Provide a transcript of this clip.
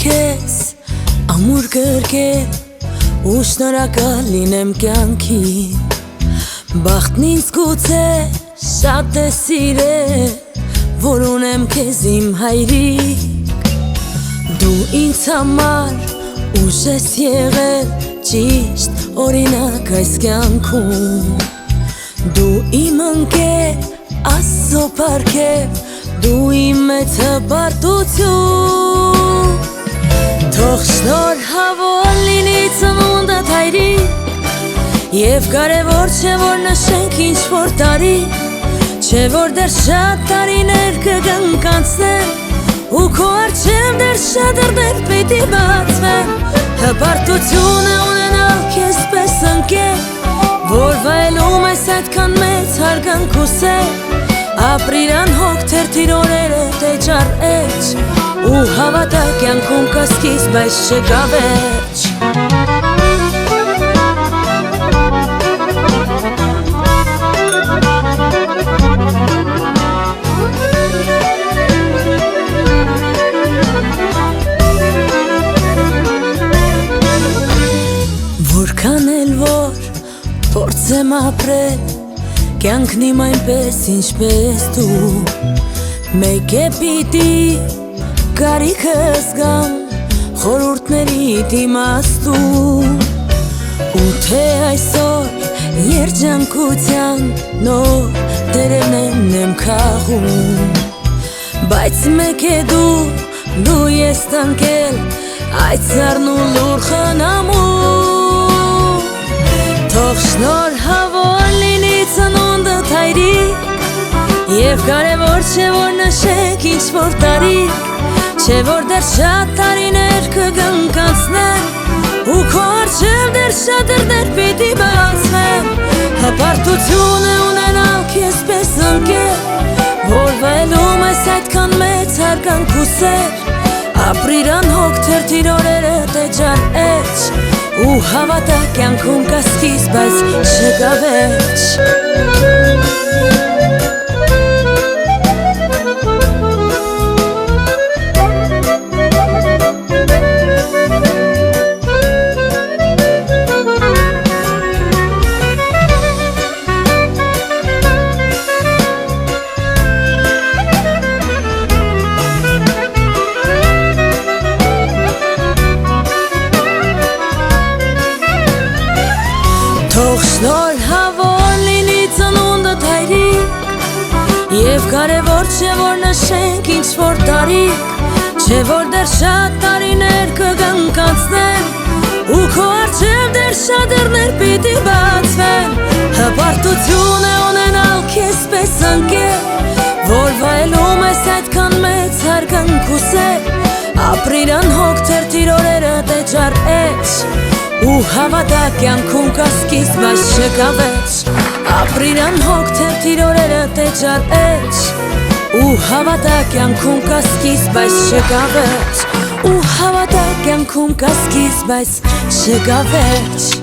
քեզ ամուր գրկել ու շնորհակալ լինեմ կյանքին Բախտն ինձ գուցե շատ է սիրել որ ունեմ քեզ իմ հայրիկ Դու ինձ համար ուժ ես եղել ճիշտ օրինակ այս կյանքում Դու իմ ընկեր Աստծո պարգև Դու իմ մեծ հպարտություն Թող շնորհավոր լինի ծնունդդ հայրիկ Եվ կարևոր չէ որ նշենք ինչ-որ տարի Չէ որ դեռ շատ տարիներ կգնկանցնեն Ու քո առջև դեռ շատ դռներ պիտի բացվեն Հպարտությունը ունենալ քեզ պես ընկեր Որ վայելում ես այդքան մեծ հարգանք ու սեր Ապրիր անհոգ թերթիր օրերը տեճար էջ Ու հավատա կյանքում կա սկիզբ բայց չկա վերջ Որքան էլ որ փորձեմ ապրել Կյանքն իմ այնպես ինչպես դու Մեկ է պիտի կարիքս գամ Խորհուրդներիդ իմաստուն Ու թե այսօր երջանկության նոր տերերն եմ քաղում Բայց մեկ է դու ես տանկել Այդ սառն ու լուր խնամում Թող շնորհավոր լինի ծնունդդ հայրիկ Եվ կարևոր չէ որ նշենք ինչ-որ տարիք Չէ որ դեռ շատ տարիներ կգնկանցնեն Ու քո առջև դեռ շատ դռներ պիտի բացվեն Հպարտությունը ունենալ քեզ պես ընկեր Որ վայելում ես այդքան մեծ հարգանք ու սեր Ապրիր անհոգ թերթիր օրերը տեճար էջ Ու հավատա կյանքում կա սկիզբ բայց չկա վերջ Թող շնորհավոր լինի ծնունդդ հայրիկ Եվ կարևոր չէ որ նշենք ինչ-որ տարիք Չէ որ դեռ շատ տարիներ կգնկանցնեն Ու քո առջև դեռ շատ դռներ պիտի բացվեն Հպարտություն է ունենալ քեզ պես ընկեր Որ վայելում ես այդքան մեծ հարգանք ու սեր Ապրիր անհոգ թերթիր օրերը տեճար էջ Ու հավատա կյանքում կա սկիզբ բայց չկա վերջ Ապրիր անհոգ թերթիր օրերը տեճար էջ Ու հավատա կյանքում կա սկիզբ բայց չկա վերջ Ու հավատա կյանքում կա սկիզբ բայց չկա վերջ